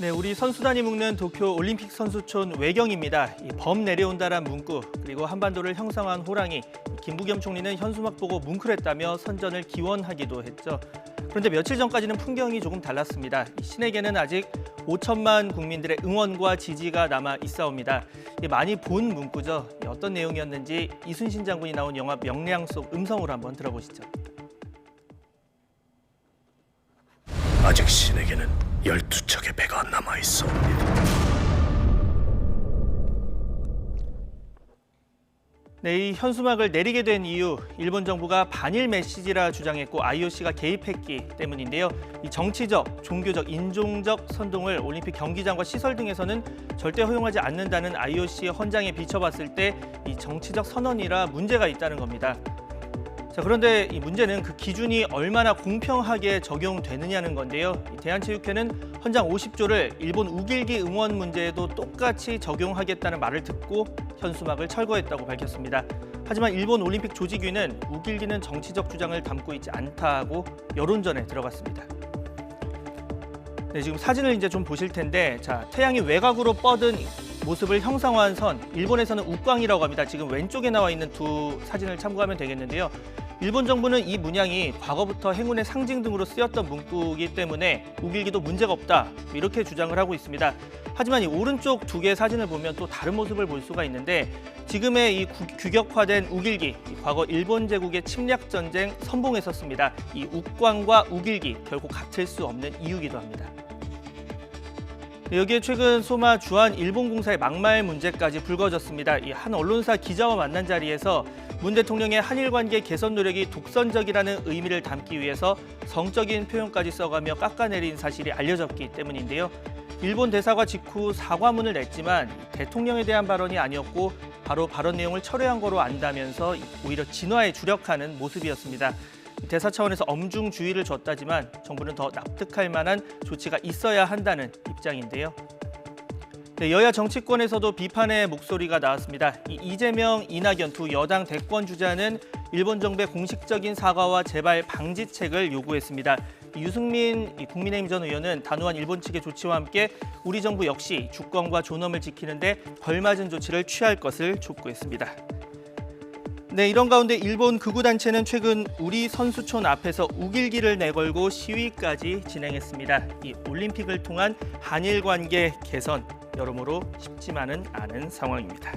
네, 우리 선수단이 묵는 도쿄 올림픽 선수촌 외경입니다. 이 범 내려온다란 문구, 그리고 한반도를 형상화한 호랑이, 김부겸 총리는 현수막 보고 뭉클했다며 선전을 기원하기도 했죠. 그런데 며칠 전까지는 풍경이 조금 달랐습니다. 이 신에게는 아직 5천만 국민들의 응원과 지지가 남아 있사옵니다. 많이 본 문구죠. 어떤 내용이었는지 이순신 장군이 나온 영화 명량 속 음성으로 한번 들어보시죠. 아직 신에게는 12척의 배가 남아 있사옵니다. 네, 이 현수막을 내리게 된 이유, 일본 정부가 반일 메시지라 주장했고 IOC가 개입했기 때문인데요. 이 정치적, 종교적, 인종적 선동을 올림픽 경기장과 시설 등에서는 절대 허용하지 않는다는 IOC의 헌장에 비춰봤을 때 이 정치적 선언이라 문제가 있다는 겁니다. 자, 그런데 이 문제는 그 기준이 얼마나 공평하게 적용되느냐는 건데요. 대한체육회는 헌장 50조를 일본 우길기 응원 문제에도 똑같이 적용하겠다는 말을 듣고 현수막을 철거했다고 밝혔습니다. 하지만 일본 올림픽 조직위는 우길기는 정치적 주장을 담고 있지 않다고 여론전에 들어갔습니다. 네, 지금 사진을 이제 좀 보실 텐데, 자, 태양이 외곽으로 뻗은 모습을 형상화한 선, 일본에서는 uk광이라고 합니다. 지금 왼쪽에 나와 있는 두 사진을 참고하면 되겠는데요. 일본 정부는 이 문양이 과거부터 행운의 상징 등으로 쓰였던 문구이기 때문에 우길기도 문제가 없다, 이렇게 주장을 하고 있습니다. 하지만 이 오른쪽 두 개의 사진을 보면 또 다른 모습을 볼 수가 있는데, 지금의 이 규격화된 우길기, 과거 일본 제국의 침략 전쟁 선봉했었습니다. 이 uk광과 우길기 결코 같을 수 없는 이유기도 합니다. 여기에 최근 소마 주한 일본공사의 막말 문제까지 불거졌습니다. 이 한 언론사 기자와 만난 자리에서 문 대통령의 한일 관계 개선 노력이 독선적이라는 의미를 담기 위해서 성적인 표현까지 써가며 깎아내린 사실이 알려졌기 때문인데요. 일본 대사과 직후 사과문을 냈지만 대통령에 대한 발언이 아니었고 바로 발언 내용을 철회한 거로 안다면서 오히려 진화에 주력하는 모습이었습니다. 대사 차원에서 엄중 주의를 줬다지만 정부는 더 납득할 만한 조치가 있어야 한다는 입장인데요. 네, 여야 정치권에서도 비판의 목소리가 나왔습니다. 이재명, 이낙연 두 여당 대권 주자는 일본 정부의 공식적인 사과와 재발 방지책을 요구했습니다. 유승민 국민의힘 전 의원은 단호한 일본 측의 조치와 함께 우리 정부 역시 주권과 존엄을 지키는 데 걸맞은 조치를 취할 것을 촉구했습니다. 네, 이런 가운데 일본 극우단체는 최근 우리 선수촌 앞에서 우길기를 내걸고 시위까지 진행했습니다. 이 올림픽을 통한 한일 관계 개선, 여러모로 쉽지만은 않은 상황입니다.